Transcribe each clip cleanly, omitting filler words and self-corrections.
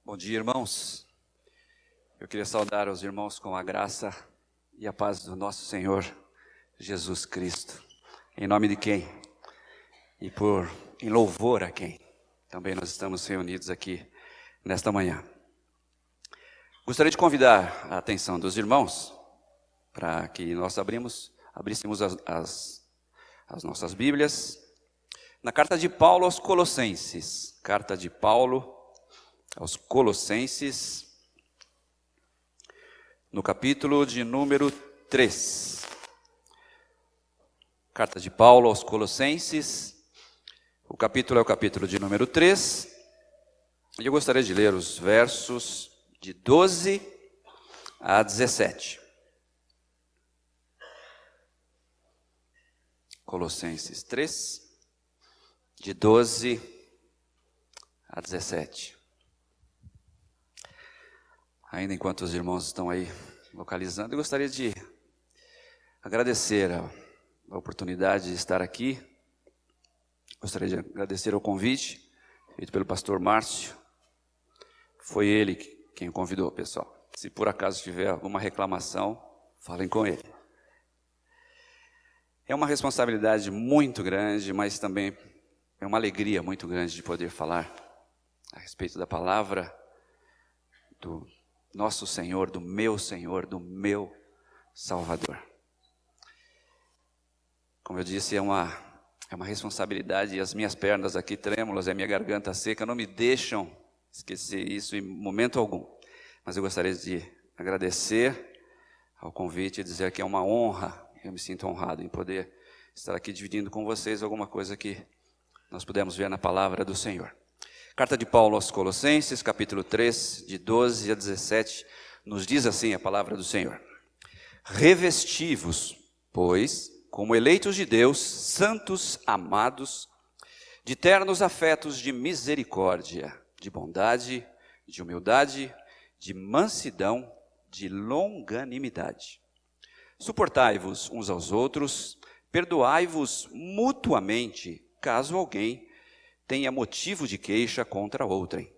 Bom dia, irmãos. Eu queria saudar os irmãos com a graça e a paz do nosso Senhor Jesus Cristo. Em nome de quem? E em louvor a quem? Também nós estamos reunidos aqui nesta manhã. Gostaria de convidar a atenção dos irmãos para que nós abríssemos as nossas Bíblias na carta de Paulo aos Colossenses. Carta de Paulo aos Colossenses, no capítulo de número 3. Carta de Paulo aos Colossenses, o capítulo é o capítulo de número 3, e eu gostaria de ler os versos de 12 a 17. Colossenses 3, de 12 a 17. Ainda enquanto os irmãos estão aí localizando, eu gostaria de agradecer a oportunidade de estar aqui. Gostaria de agradecer o convite feito pelo pastor Márcio. Foi ele quem o convidou, pessoal. Se por acaso tiver alguma reclamação, falem com ele. É uma responsabilidade muito grande, mas também é uma alegria muito grande de poder falar a respeito da palavra do nosso Senhor, do meu Salvador. Como eu disse, é uma responsabilidade, e as minhas pernas aqui trêmulas e a minha garganta seca não me deixam esquecer isso em momento algum. Mas eu gostaria de agradecer ao convite e dizer que é uma honra, eu me sinto honrado em poder estar aqui dividindo com vocês alguma coisa que nós pudemos ver na palavra do Senhor. Carta de Paulo aos Colossenses, capítulo 3, de 12 a 17, nos diz assim a palavra do Senhor: Revesti-vos, pois, como eleitos de Deus, santos, amados, de ternos afetos de misericórdia, de bondade, de humildade, de mansidão, de longanimidade. Suportai-vos uns aos outros, perdoai-vos mutuamente, caso alguém tenha motivo de queixa contra outrem.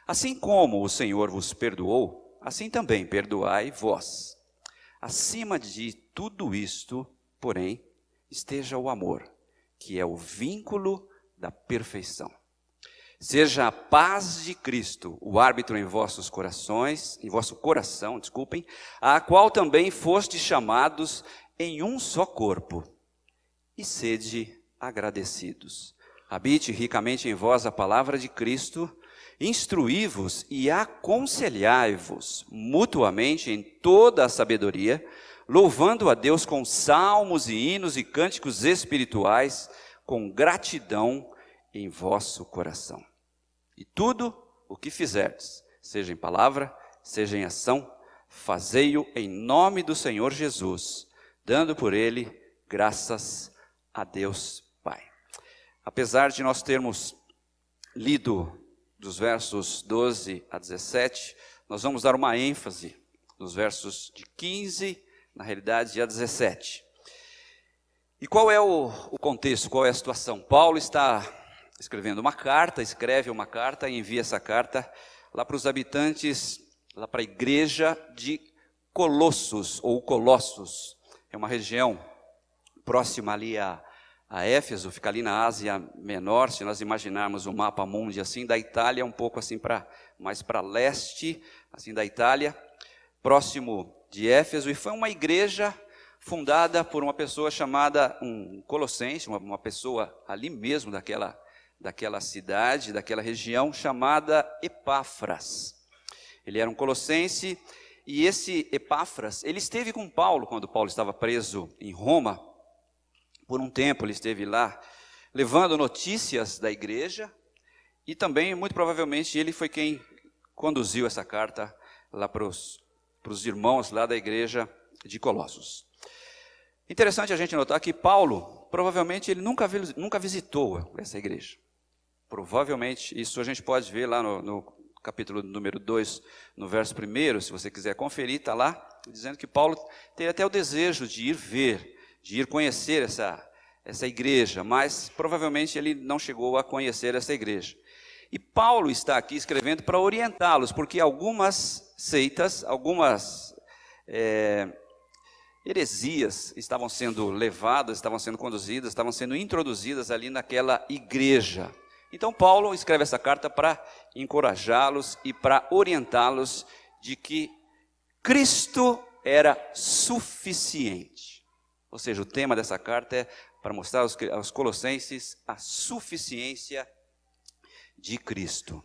Assim como o Senhor vos perdoou, assim também perdoai vós. Acima de tudo isto, porém, esteja o amor, que é o vínculo da perfeição. Seja a paz de Cristo o árbitro em vosso coração, a qual também fostes chamados em um só corpo, e sede agradecidos. Habite ricamente em vós a palavra de Cristo, instruí-vos e aconselhai-vos mutuamente em toda a sabedoria, louvando a Deus com salmos e hinos e cânticos espirituais, com gratidão em vosso coração. E tudo o que fizerdes, seja em palavra, seja em ação, fazei-o em nome do Senhor Jesus, dando por ele graças a Deus Pai. Apesar de nós termos lido dos versos 12 a 17, nós vamos dar uma ênfase nos versos de 15, na realidade, a 17. E qual é o contexto, qual é a situação? Paulo está escreve uma carta e envia essa carta lá para os habitantes, lá para a igreja de Colossos, ou Colossos. É uma região próxima ali a Éfeso, fica ali na Ásia Menor, se nós imaginarmos o mapa mundi assim, da Itália um pouco assim mais para leste, assim da Itália, próximo de Éfeso, e foi uma igreja fundada por uma pessoa chamada um colossense, uma pessoa ali mesmo daquela cidade, daquela região, chamada Epáfras. Ele era um colossense, e esse Epáfras, ele esteve com Paulo quando Paulo estava preso em Roma. Por um tempo ele esteve lá levando notícias da igreja, e também, muito provavelmente, ele foi quem conduziu essa carta lá para os irmãos lá da igreja de Colossos. Interessante a gente notar que Paulo, provavelmente, ele nunca visitou essa igreja. Provavelmente, isso a gente pode ver lá no capítulo número 2, no verso 1, se você quiser conferir, está lá, dizendo que Paulo teve até o desejo de ir ver, de ir conhecer essa igreja, mas provavelmente ele não chegou a conhecer essa igreja. E Paulo está aqui escrevendo para orientá-los, porque algumas seitas, algumas heresias estavam sendo levadas, estavam sendo conduzidas, estavam sendo introduzidas ali naquela igreja. Então Paulo escreve essa carta para encorajá-los e para orientá-los de que Cristo era suficiente. Ou seja, o tema dessa carta é para mostrar aos colossenses a suficiência de Cristo.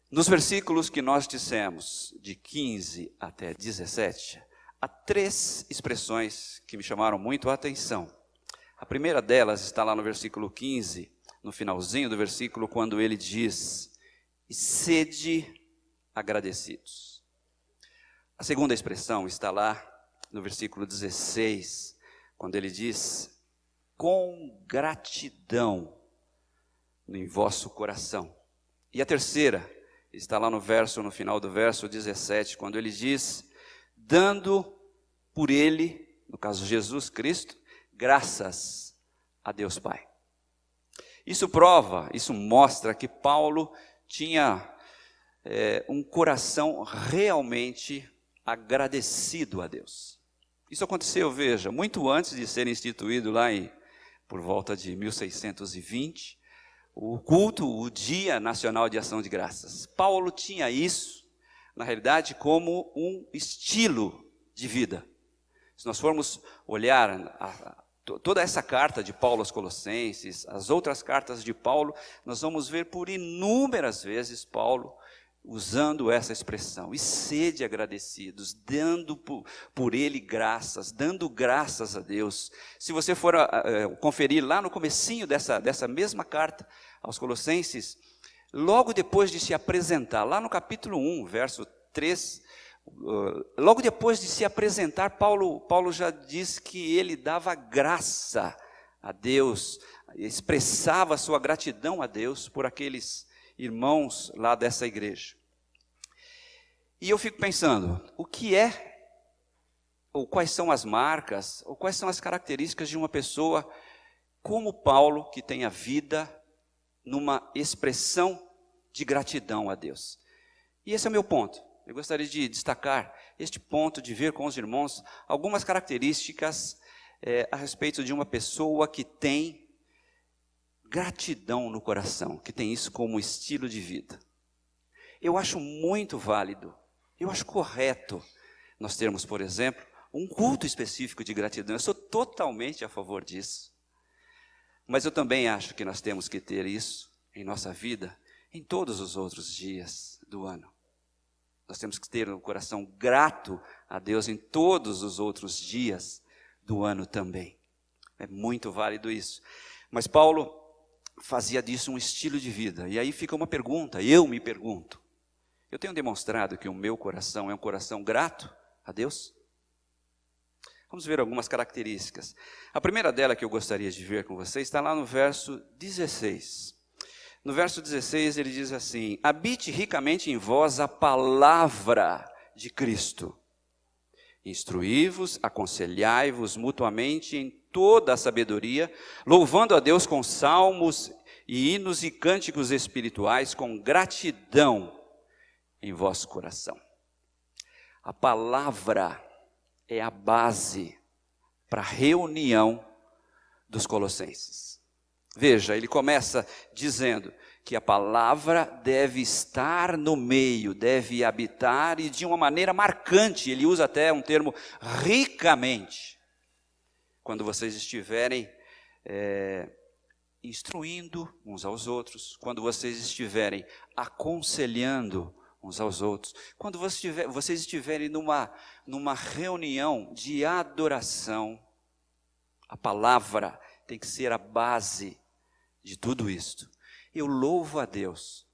Nos versículos que nós dissemos, de 15 até 17, há 3 expressões que me chamaram muito a atenção. A primeira delas está lá no versículo 15, no finalzinho do versículo, quando ele diz: "E sede agradecidos". A segunda expressão está lá no versículo 16, quando ele diz: "Com gratidão em vosso coração". E a terceira está lá no final do verso 17, quando ele diz: "Dando por ele", no caso Jesus Cristo, "graças a Deus Pai". Isso mostra que Paulo tinha um coração realmente agradecido a Deus. Isso aconteceu, veja, muito antes de ser instituído lá por volta de 1620, o culto, o Dia Nacional de Ação de Graças. Paulo tinha isso, na realidade, como um estilo de vida. Se nós formos olhar toda essa carta de Paulo aos Colossenses, as outras cartas de Paulo, nós vamos ver por inúmeras vezes Paulo usando essa expressão: "E sede agradecidos", dando por ele graças, dando graças a Deus. Se você for conferir lá no comecinho dessa mesma carta aos Colossenses, logo depois de se apresentar, lá no capítulo 1, verso 3, logo depois de se apresentar, Paulo já diz que ele dava graça a Deus, expressava sua gratidão a Deus por aqueles irmãos lá dessa igreja. E eu fico pensando, ou quais são as marcas, ou quais são as características de uma pessoa como Paulo, que tem a vida numa expressão de gratidão a Deus? E esse é o meu ponto. Eu gostaria de destacar este ponto, de ver com os irmãos algumas características a respeito de uma pessoa que tem gratidão no coração, que tem isso como estilo de vida. Eu acho muito válido, eu acho correto nós termos, por exemplo, um culto específico de gratidão. Eu sou totalmente a favor disso. Mas eu também acho que nós temos que ter isso em nossa vida em todos os outros dias do ano. Nós temos que ter um coração grato a Deus em todos os outros dias do ano também. É muito válido isso. Mas Paulo fazia disso um estilo de vida. E aí fica uma pergunta, eu me pergunto: eu tenho demonstrado que o meu coração é um coração grato a Deus? Vamos ver algumas características. A primeira dela que eu gostaria de ver com vocês está lá no verso 16. No verso 16 ele diz assim: "Habite ricamente em vós a palavra de Cristo. Instruí-vos, aconselhai-vos mutuamente em toda a sabedoria, louvando a Deus com salmos e hinos e cânticos espirituais, com gratidão em vosso coração." A palavra é a base para a reunião dos colossenses. Veja, ele começa dizendo que a palavra deve estar no meio, deve habitar, e de uma maneira marcante. Ele usa até um termo, ricamente. Quando vocês estiverem instruindo uns aos outros, quando vocês estiverem aconselhando uns aos outros, quando vocês estiverem numa reunião de adoração, a palavra tem que ser a base de tudo isto. Eu louvo a Deus,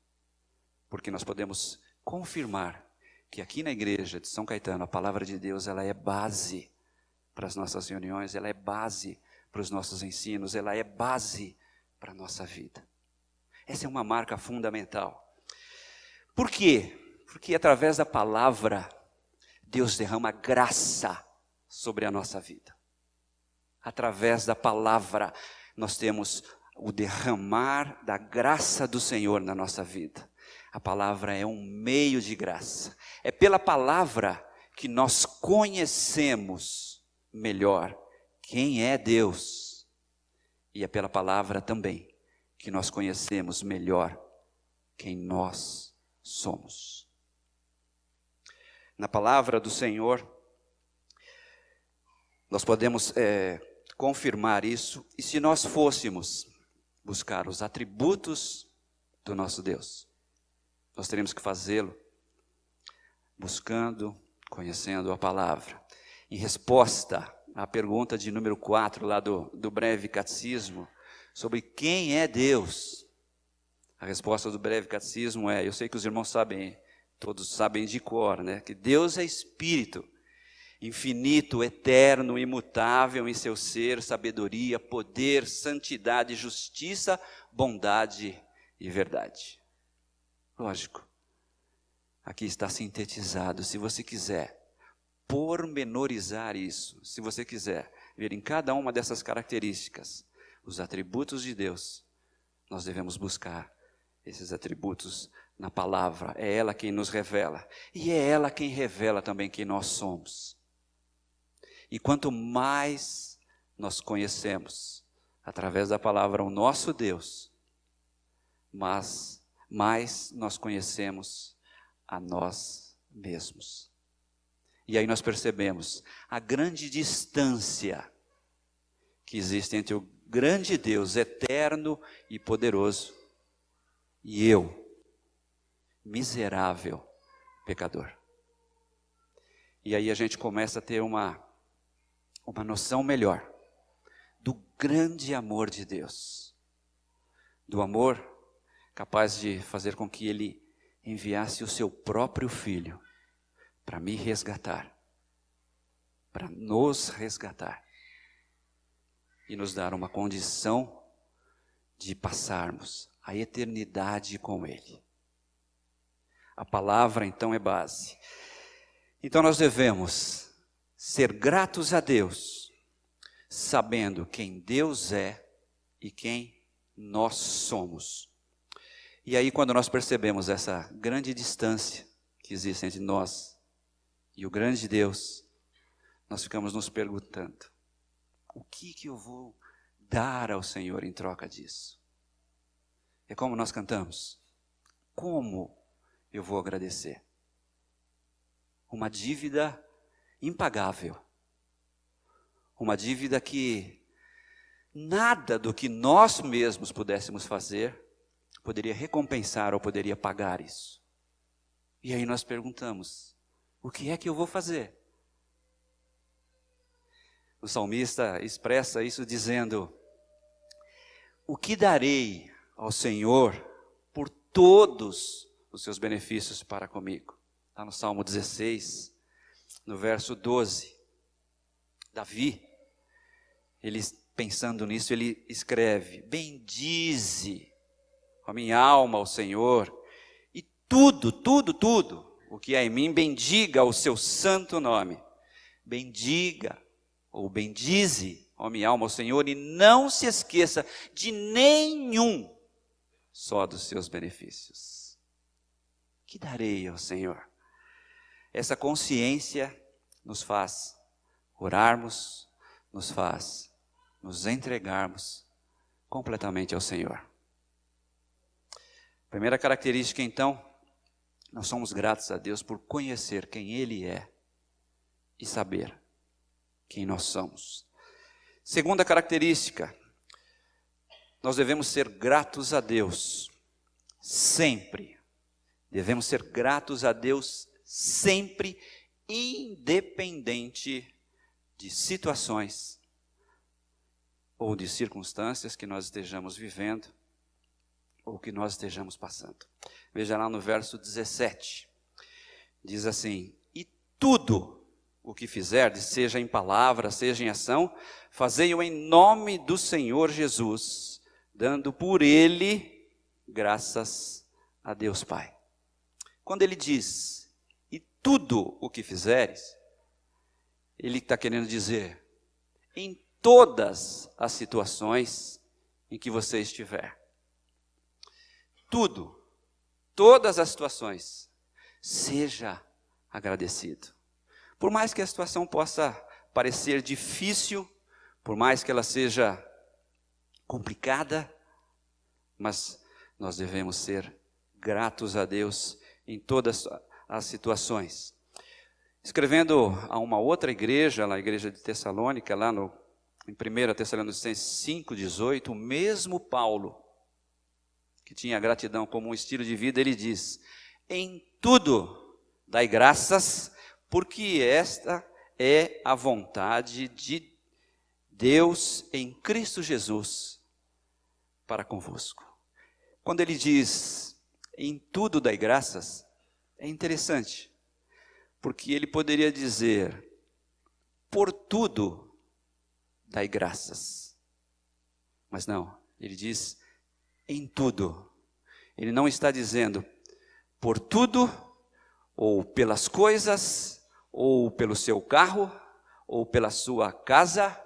porque nós podemos confirmar que aqui na igreja de São Caetano, a palavra de Deus, ela é base para as nossas reuniões, ela é base para os nossos ensinos, ela é base para a nossa vida. Essa é uma marca fundamental. Por quê? Porque através da palavra, Deus derrama graça sobre a nossa vida. Através da palavra, nós temos o derramar da graça do Senhor na nossa vida. A palavra é um meio de graça. É pela palavra que nós conhecemos melhor quem é Deus. E é pela palavra também que nós conhecemos melhor quem nós somos. Na palavra do Senhor, nós podemos confirmar isso, e se nós fôssemos buscar os atributos do nosso Deus, nós teríamos que fazê-lo buscando, conhecendo a palavra. Em resposta à pergunta de número 4 lá do breve catecismo, sobre quem é Deus, a resposta do breve catecismo eu sei que os irmãos sabem, todos sabem de cor, né? Que Deus é Espírito, infinito, eterno, imutável em seu ser, sabedoria, poder, santidade, justiça, bondade e verdade. Lógico, aqui está sintetizado. Se você quiser pormenorizar isso, se você quiser ver em cada uma dessas características os atributos de Deus, nós devemos buscar esses atributos na palavra. É ela quem nos revela, e é ela quem revela também quem nós somos. E quanto mais nós conhecemos através da palavra o nosso Deus, mais nós conhecemos a nós mesmos. E aí nós percebemos a grande distância que existe entre o grande Deus eterno e poderoso e eu, miserável pecador. E aí a gente começa a ter uma noção melhor do grande amor de Deus, do amor capaz de fazer com que Ele enviasse o seu próprio Filho para me resgatar, para nos resgatar e nos dar uma condição de passarmos a eternidade com Ele. A palavra então é base. Então nós devemos ser gratos a Deus, sabendo quem Deus é e quem nós somos. E aí quando nós percebemos essa grande distância que existe entre nós e o grande Deus, nós ficamos nos perguntando: o que eu vou dar ao Senhor em troca disso? É como nós cantamos: como eu vou agradecer? Uma dívida impagável, uma dívida que nada do que nós mesmos pudéssemos fazer poderia recompensar ou poderia pagar isso. E aí nós perguntamos: o que é que eu vou fazer? O salmista expressa isso dizendo: o que darei ao Senhor por todos os seus benefícios para comigo? Está no Salmo 16, no verso 12. Davi, ele pensando nisso, ele escreve: bendize a minha alma ao Senhor, e tudo o que há em mim, bendiga o seu santo nome. Bendiga ou bendize a minha alma ao Senhor, e não se esqueça de nenhum só dos seus benefícios. Que darei ao Senhor? Essa consciência nos faz orarmos, nos faz nos entregarmos completamente ao Senhor. Primeira característica, então, nós somos gratos a Deus por conhecer quem Ele é e saber quem nós somos. Segunda característica, nós devemos ser gratos a Deus sempre. Devemos ser gratos a Deus sempre, independente de situações ou de circunstâncias que nós estejamos vivendo ou que nós estejamos passando. Veja lá no verso 17, diz assim: e tudo o que fizerdes, seja em palavra, seja em ação, fazei-o em nome do Senhor Jesus, dando por Ele graças a Deus Pai. Quando ele diz, e tudo o que fizeres, ele está querendo dizer, em todas as situações em que você estiver. Tudo, todas as situações, seja agradecido. Por mais que a situação possa parecer difícil, por mais que ela seja complicada, mas nós devemos ser gratos a Deus em todas as situações. Escrevendo a uma outra igreja, a igreja de Tessalônica, lá em 1 Tessalonicenses 5,18, o mesmo Paulo, que tinha gratidão como um estilo de vida, ele diz: em tudo dai graças, porque esta é a vontade de Deus em Cristo Jesus para convosco. Quando ele diz em tudo dai graças, é interessante, porque ele poderia dizer por tudo dai graças, mas não, ele diz em tudo. Ele não está dizendo por tudo, ou pelas coisas, ou pelo seu carro, ou pela sua casa,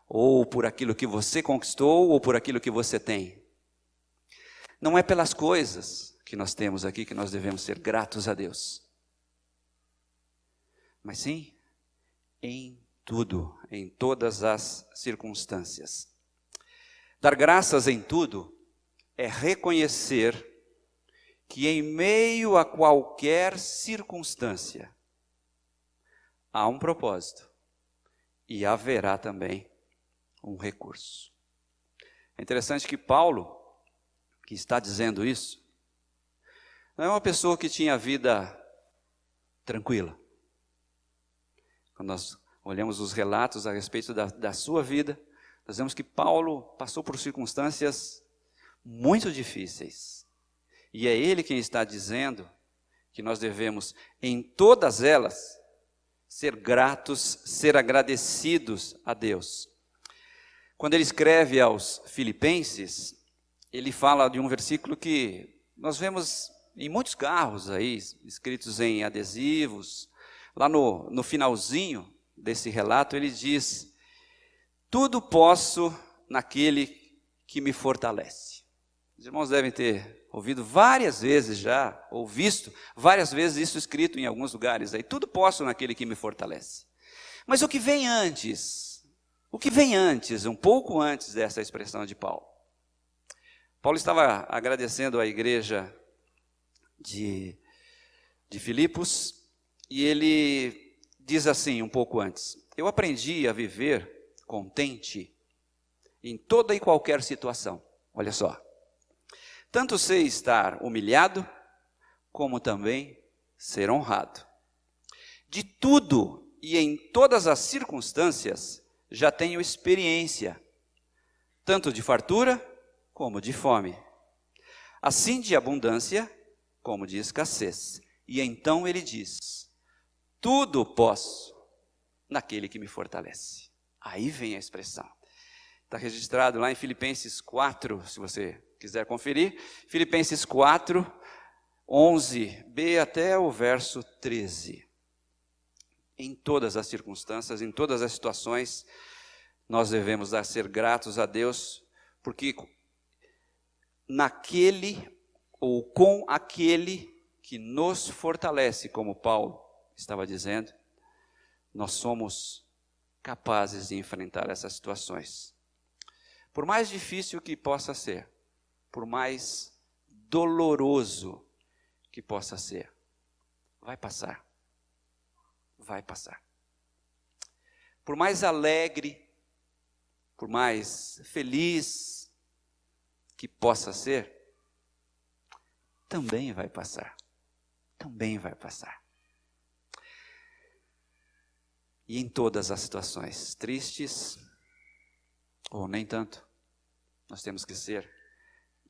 ou por aquilo que você conquistou, ou por aquilo que você tem. Não é pelas coisas que nós temos aqui que nós devemos ser gratos a Deus, mas sim em tudo, em todas as circunstâncias. Dar graças em tudo é reconhecer que em meio a qualquer circunstância há um propósito e haverá também um recurso. É interessante que Paulo, que está dizendo isso, não é uma pessoa que tinha vida tranquila. Quando nós olhamos os relatos a respeito da sua vida, nós vemos que Paulo passou por circunstâncias muito difíceis. E é ele quem está dizendo que nós devemos, em todas elas, ser gratos, ser agradecidos a Deus. Quando ele escreve aos Filipenses, ele fala de um versículo que nós vemos em muitos carros aí, escritos em adesivos. Lá no finalzinho desse relato, ele diz: tudo posso naquele que me fortalece. Os irmãos devem ter ouvido várias vezes já, ou visto várias vezes isso escrito em alguns lugares aí. Tudo posso naquele que me fortalece. Mas o que vem antes, um pouco antes dessa expressão de Paulo? Paulo estava agradecendo à igreja de Filipos, e ele diz assim um pouco antes: eu aprendi a viver contente em toda e qualquer situação. Olha só. Tanto sei estar humilhado, como também ser honrado. De tudo e em todas as circunstâncias já tenho experiência, tanto de fartura como de fome, assim de abundância como de escassez. E então ele diz: tudo posso naquele que me fortalece. Aí vem a expressão. Está registrado lá em Filipenses 4, se você quiser conferir, Filipenses 4, 11b até o verso 13. Em todas as circunstâncias, em todas as situações, nós devemos ser gratos a Deus, porque naquele ou com aquele que nos fortalece, como Paulo estava dizendo, nós somos capazes de enfrentar essas situações. Por mais difícil que possa ser, por mais doloroso que possa ser, vai passar. Vai passar. Por mais alegre, por mais feliz que possa ser, também vai passar. Também vai passar. E em todas as situações, tristes ou nem tanto, nós temos que ser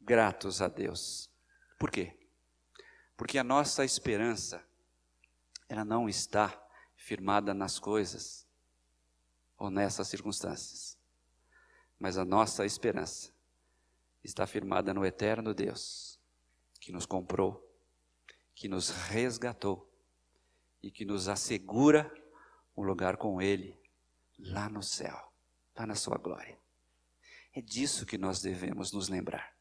gratos a Deus. Por quê? Porque a nossa esperança, ela não está firmada nas coisas ou nessas circunstâncias, mas a nossa esperança está firmada no eterno Deus, que nos comprou, que nos resgatou e que nos assegura um lugar com Ele lá no céu, lá na sua glória. É disso que nós devemos nos lembrar.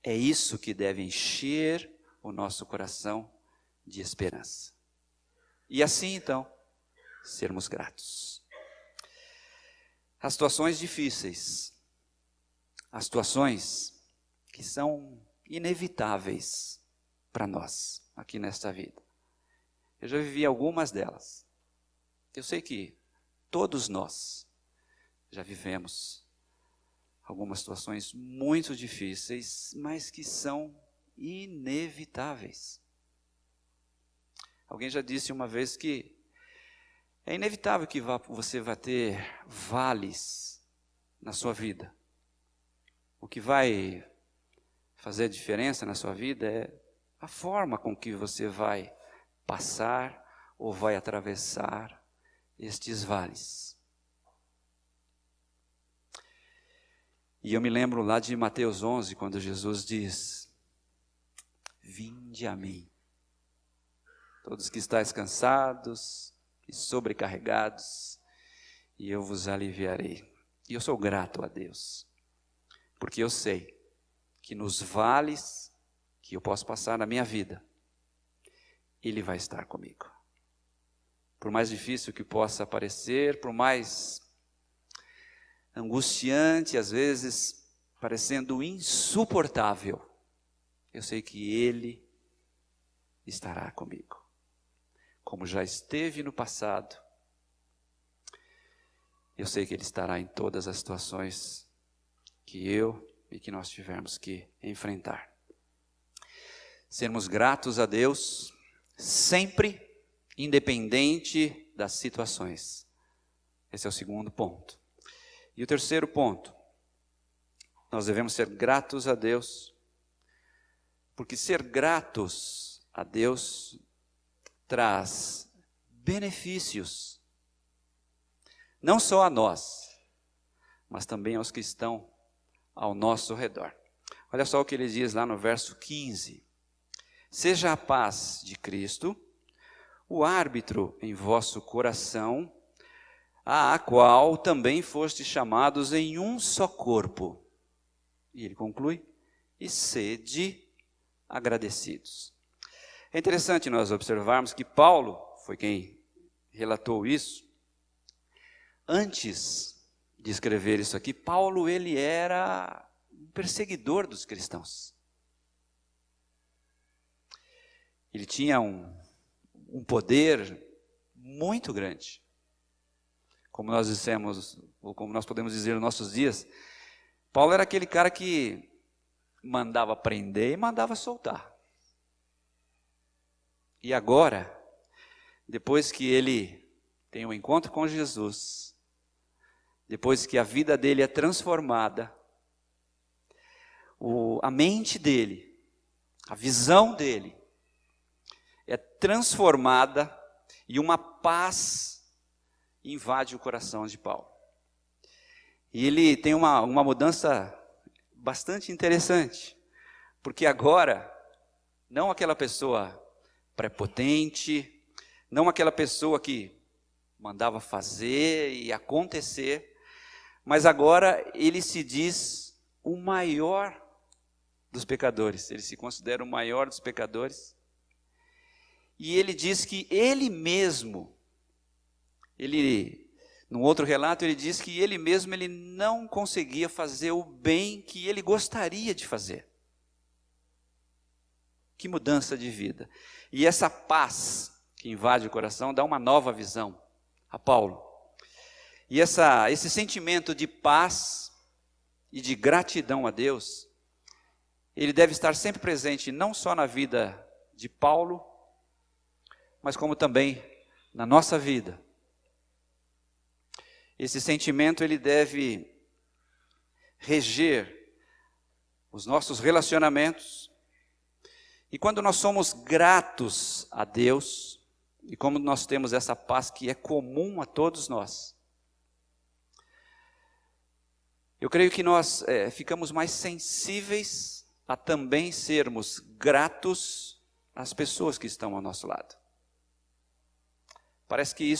É isso que deve encher o nosso coração de esperança. E assim, então, sermos gratos. As situações difíceis, as situações que são inevitáveis para nós aqui nesta vida. Eu já vivi algumas delas. Eu sei que todos nós já vivemos algumas situações muito difíceis, mas que são inevitáveis. Alguém já disse uma vez que é inevitável que você vá ter vales na sua vida. O que vai fazer a diferença na sua vida é a forma com que você vai passar ou vai atravessar estes vales. E eu me lembro lá de Mateus 11, quando Jesus diz: vinde a mim, todos que estáis cansados e sobrecarregados, e eu vos aliviarei. E eu sou grato a Deus, porque eu sei que nos vales que eu posso passar na minha vida, Ele vai estar comigo. Por mais difícil que possa parecer, por mais angustiante, às vezes parecendo insuportável, eu sei que Ele estará comigo. Como já esteve no passado, eu sei que Ele estará em todas as situações que eu e que nós tivermos que enfrentar. Sermos gratos a Deus sempre, independente das situações. Esse é o segundo ponto. E o terceiro ponto, nós devemos ser gratos a Deus, porque ser gratos a Deus traz benefícios, não só a nós, mas também aos que estão ao nosso redor. Olha só o que ele diz lá no verso 15. Seja a paz de Cristo o árbitro em vosso coração, a qual também fostes chamados em um só corpo. E ele conclui, e sede agradecidos. É interessante nós observarmos que Paulo, foi quem relatou isso, antes de escrever isso aqui, Paulo ele era um perseguidor dos cristãos. Ele tinha um poder muito grande. Como nós dissemos, ou como nós podemos dizer nos nossos dias, Paulo era aquele cara que mandava prender e mandava soltar. E agora, depois que ele tem um encontro com Jesus, depois que a vida dele é transformada, a mente dele, a visão dele, é transformada e uma paz invade o coração de Paulo. E ele tem uma mudança bastante interessante, porque agora, não aquela pessoa prepotente, não aquela pessoa que mandava fazer e acontecer, mas agora ele se diz o maior dos pecadores, ele se considera o maior dos pecadores, e ele diz que ele mesmo, num outro relato ele diz que ele mesmo ele não conseguia fazer o bem que ele gostaria de fazer. Que mudança de vida. E essa paz que invade o coração dá uma nova visão a Paulo. E esse sentimento de paz e de gratidão a Deus, ele deve estar sempre presente não só na vida de Paulo, mas como também na nossa vida. Esse sentimento ele deve reger os nossos relacionamentos. E quando nós somos gratos a Deus, e como nós temos essa paz que é comum a todos nós, eu creio que nós ficamos mais sensíveis a também sermos gratos às pessoas que estão ao nosso lado. Parece que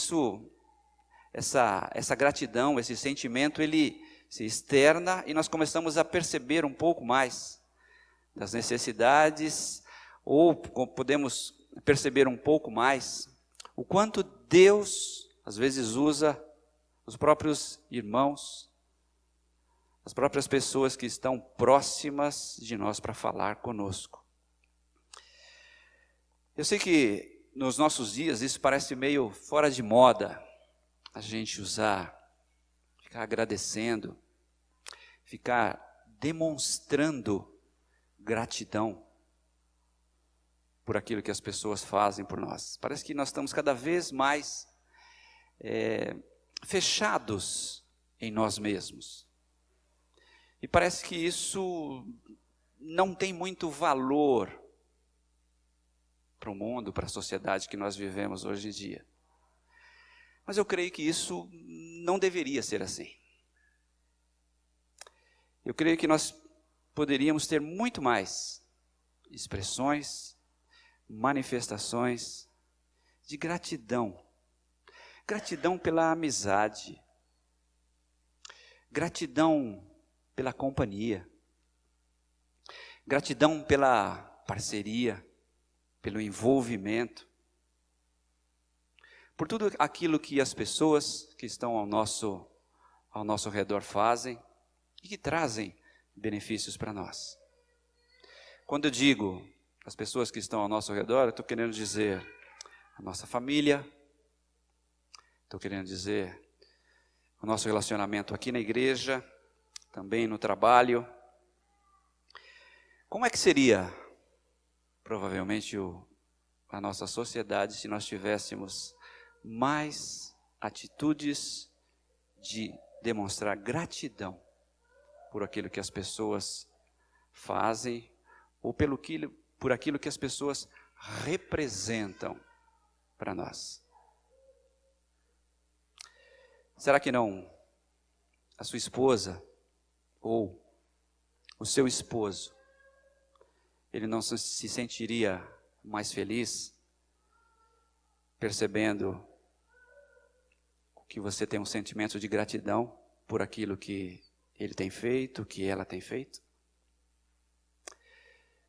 essa gratidão, esse sentimento, ele se externa e nós começamos a perceber um pouco mais das necessidades, ou podemos perceber um pouco mais o quanto Deus às vezes usa os próprios irmãos, as próprias pessoas que estão próximas de nós para falar conosco. Eu sei que nos nossos dias isso parece meio fora de moda, a gente usar, ficar agradecendo, ficar demonstrando gratidão por aquilo que as pessoas fazem por nós. Parece que nós estamos cada vez mais fechados em nós mesmos. E parece que isso não tem muito valor para o mundo, para a sociedade que nós vivemos hoje em dia. Mas eu creio que isso não deveria ser assim. Eu creio que nós poderíamos ter muito mais expressões, manifestações de gratidão. Gratidão pela amizade, gratidão pela companhia, gratidão pela parceria, pelo envolvimento, por tudo aquilo que as pessoas que estão ao nosso redor fazem e que trazem benefícios para nós. Quando eu digo as pessoas que estão ao nosso redor, eu estou querendo dizer a nossa família, estou querendo dizer o nosso relacionamento aqui na igreja, também no trabalho. Como é que seria, provavelmente, a nossa sociedade se nós tivéssemos mais atitudes de demonstrar gratidão por aquilo que as pessoas fazem ou por aquilo que as pessoas representam para nós? Será que não a sua esposa ou o seu esposo, ele não se sentiria mais feliz percebendo que você tem um sentimento de gratidão por aquilo que ele tem feito, que ela tem feito?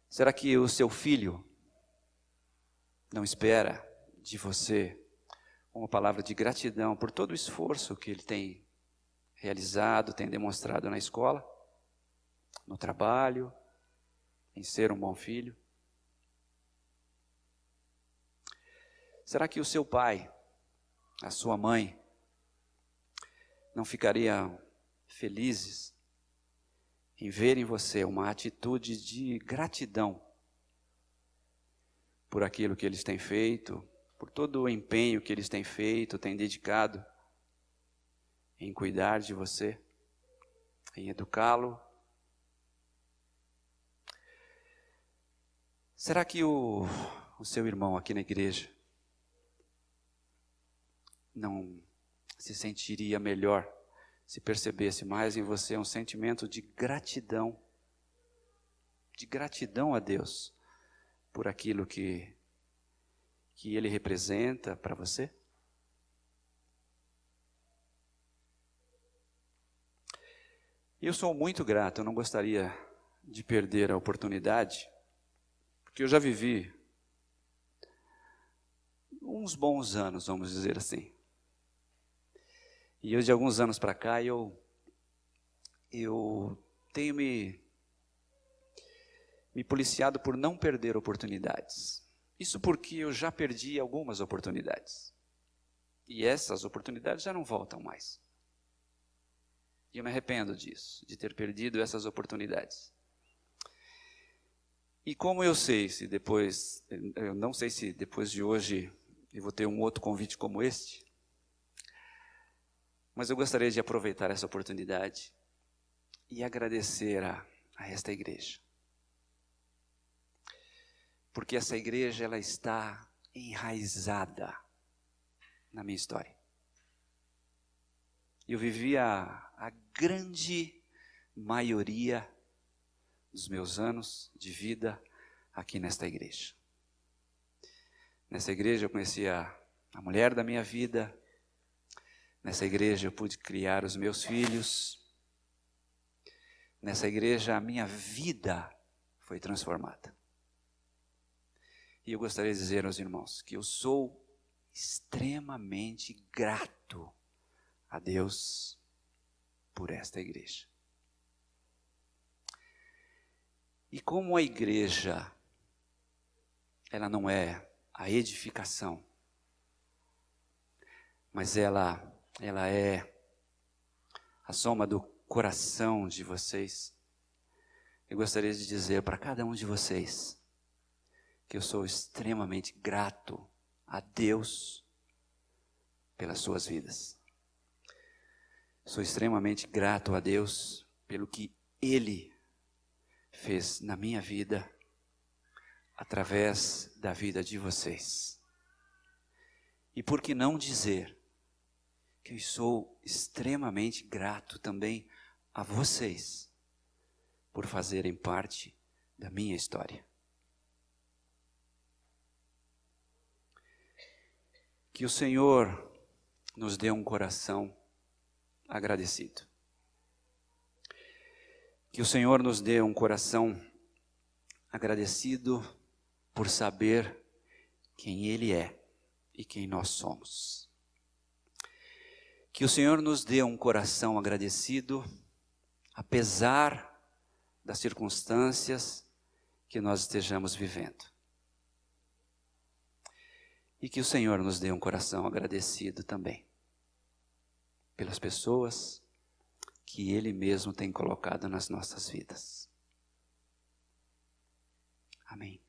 Será que o seu filho não espera de você uma palavra de gratidão por todo o esforço que ele tem realizado, tem demonstrado na escola, no trabalho, em ser um bom filho? Será que o seu pai, a sua mãe, não ficariam felizes em ver em você uma atitude de gratidão por aquilo que eles têm feito, por todo o empenho que eles têm feito, têm dedicado em cuidar de você, em educá-lo? Será que o seu irmão aqui na igreja não se sentiria melhor se percebesse mais em você um sentimento de gratidão a Deus por aquilo que Ele representa para você? Eu sou muito grato, eu não gostaria de perder a oportunidade, porque eu já vivi uns bons anos, vamos dizer assim. E eu, de alguns anos para cá, eu tenho me policiado por não perder oportunidades. Isso porque eu já perdi algumas oportunidades. E essas oportunidades já não voltam mais. E eu me arrependo disso, de ter perdido essas oportunidades. E como eu não sei se depois de hoje eu vou ter um outro convite como este, mas eu gostaria de aproveitar essa oportunidade e agradecer a esta igreja. Porque essa igreja, ela está enraizada na minha história. Eu vivi a grande maioria dos meus anos de vida aqui nesta igreja. Nessa igreja eu conheci a mulher da minha vida. Nessa igreja eu pude criar os meus filhos. Nessa igreja a minha vida foi transformada. E eu gostaria de dizer aos irmãos que eu sou extremamente grato a Deus por esta igreja. E como a igreja, ela não é a edificação, mas ela é a soma do coração de vocês, eu gostaria de dizer para cada um de vocês que eu sou extremamente grato a Deus pelas suas vidas. Sou extremamente grato a Deus pelo que Ele fez na minha vida, através da vida de vocês. E por que não dizer que eu sou extremamente grato também a vocês por fazerem parte da minha história. Que o Senhor nos dê um coração agradecido. Que o Senhor nos dê um coração agradecido por saber quem Ele é e quem nós somos. Que o Senhor nos dê um coração agradecido, apesar das circunstâncias que nós estejamos vivendo. E que o Senhor nos dê um coração agradecido também pelas pessoas que Ele mesmo tem colocado nas nossas vidas. Amém.